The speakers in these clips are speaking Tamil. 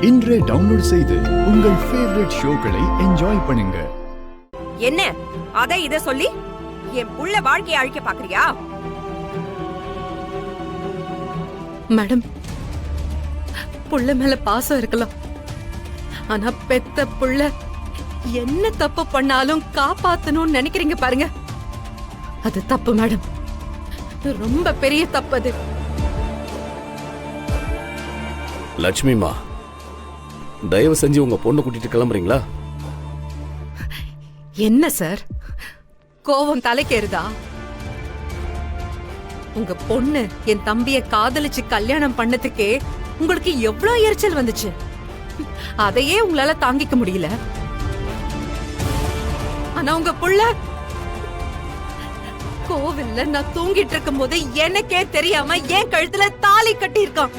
இன்றே டவுன்லோட் செய்து உங்கள் ஃபேவரட் ஷோக்களை என்ஜாய் பண்ணுங்க. என்ன அத இத சொல்லி என் புள்ள வாழ்க்கையை அழிக்க பாக்குறியா? மேடம், புள்ள மேல பாசம் இருக்கலாம், ஆனா பெத்த புள்ள என்ன தப்பு பண்ணாலும் காப்பாத்தணும்னு நினைக்கிறீங்க பாருங்க, அது தப்பு மேடம். ரொம்ப பெரிய தப்பு அது. லட்சுமிமா, தயவு செஞ்சு உங்க பொண்ணு கூட்டிட்டு கிளம்புறீங்களா? என்ன சார், கோவம் தலைக்கேறுதா? உங்க பொண்ணு என் தம்பிய காதலிச்சு கல்யாணம் பண்ணதுக்கே உங்களுக்கு எவ்வளவு எரிச்சல் வந்துச்சு, அதையே உங்களால தாங்கிக்க முடியல. ஆனா உங்க புள்ள கோவில்ல நான் தூங்கிட்டு இருக்கும் போது எனக்கே தெரியாம என் கழுத்துல தாலி கட்டி இருக்கான்.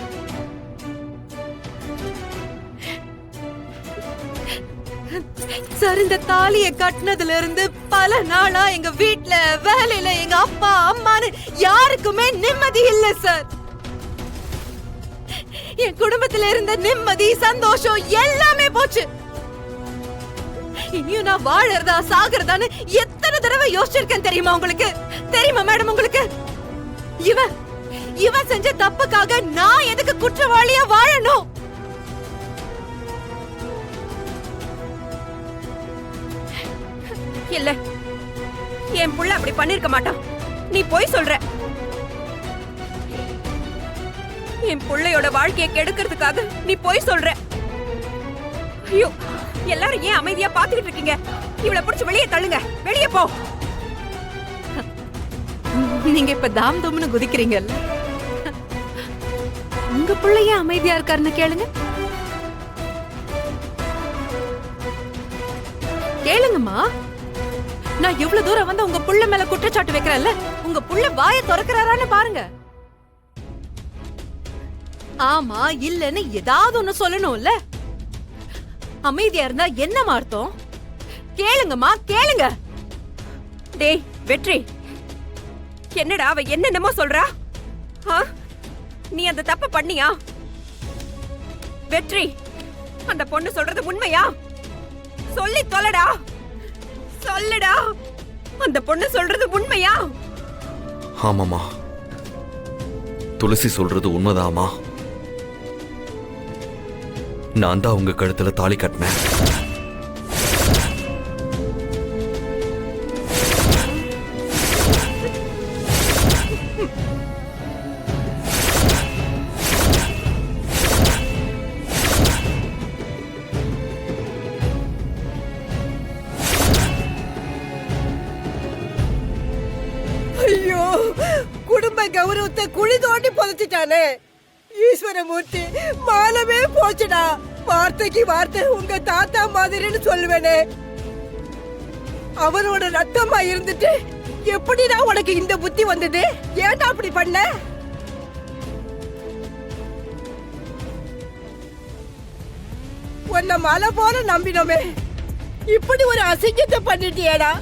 சார், இந்த தாலிய கட்டினதுல இருந்து பல நாளா எங்க வீட்ல வேலையில எங்க அப்பா அம்மான்னு யாருக்குமே நிம்மதி இல்ல சார். என் குடும்பத்துல இருந்த நிம்மதி சந்தோஷம் எல்லாமே போச்சு. இனியும் நான் வாழறதா சாகிறதான்னு எத்தனை தடவை யோசிச்சிருக்கேன் தெரியுமா உங்களுக்கு? தெரியுமா மேடம் உங்களுக்கு? இவன் செஞ்ச தப்புக்காக நான் எதுக்கு குற்றவாளியா வாழணும்? இல்ல, என் புள்ள அப்படி பண்ணிருக்க மாட்டான். நீ போய் சொல்ற. என் புள்ளையோட வாழ்க்கையை கெடுக்கிறதுக்காக நீ போய் சொல்ற. ஐயோ, எல்லாரும் ஏன் அமைதியா பாத்துக்கிட்டு இருக்கீங்க? இவளை புடிச்சு வெளியே தள்ளுங்க, வெளியே போ. நீங்க இப்ப தாம் தோம்னு குதிக்கிறீங்கல்ல, உங்க புள்ள ஏன் அமைதியா இருக்காருன்னு கேளுங்க. கேளுங்கம்மா. நான் இவ்வளவு தூரம் வந்து உங்க புள்ள மேல குற்றச்சாட்டு வைக்கிறேன்ல, உங்க புள்ள வாயை திறக்கிறாரான்னு பாருங்க. ஆமா இல்லன்னு ஏதாவது ஒண்ணு சொல்லணும்ல. அமைதியா இருந்தா என்ன அர்த்தம்? கேளுங்கம்மா, கேளுங்க. டேய் வெற்றி, என்னடா அவ என்னென்னமோ சொல்றா? நீ அந்த தப்பு பண்ணியா? வெற்றி, அந்த பொண்ணு சொல்றது உண்மையா? சொல்லி தொலைடா, சொல்லுடா. அந்த பொண்ணு சொல்றது உண்மையா? ஆமாமா, துளசி சொல்றது உண்மைதாமா. நான் தான் உங்க கழுத்துல தாலி கட்டினேன். ஐயோ, குடும்ப கௌரவத்தை குழி தோண்டி புதைச்சிட்டானே. ஈஸ்வரமூர்த்தி, மானமே போச்சுடா. வார்த்தைக்கு வார்த்தை உங்க தாத்தா மாதிரின்னு சொல்லுவேனே. அவரோட ரத்தமா இருந்துட்டு எப்படிடா உனக்கு இந்த புத்தி வந்தது? ஏன்டா அப்படி பண்ண? உன்னை மலை போல நம்பினோமே, இப்படி ஒரு அசிங்கத்தை பண்ணிட்டியேடா.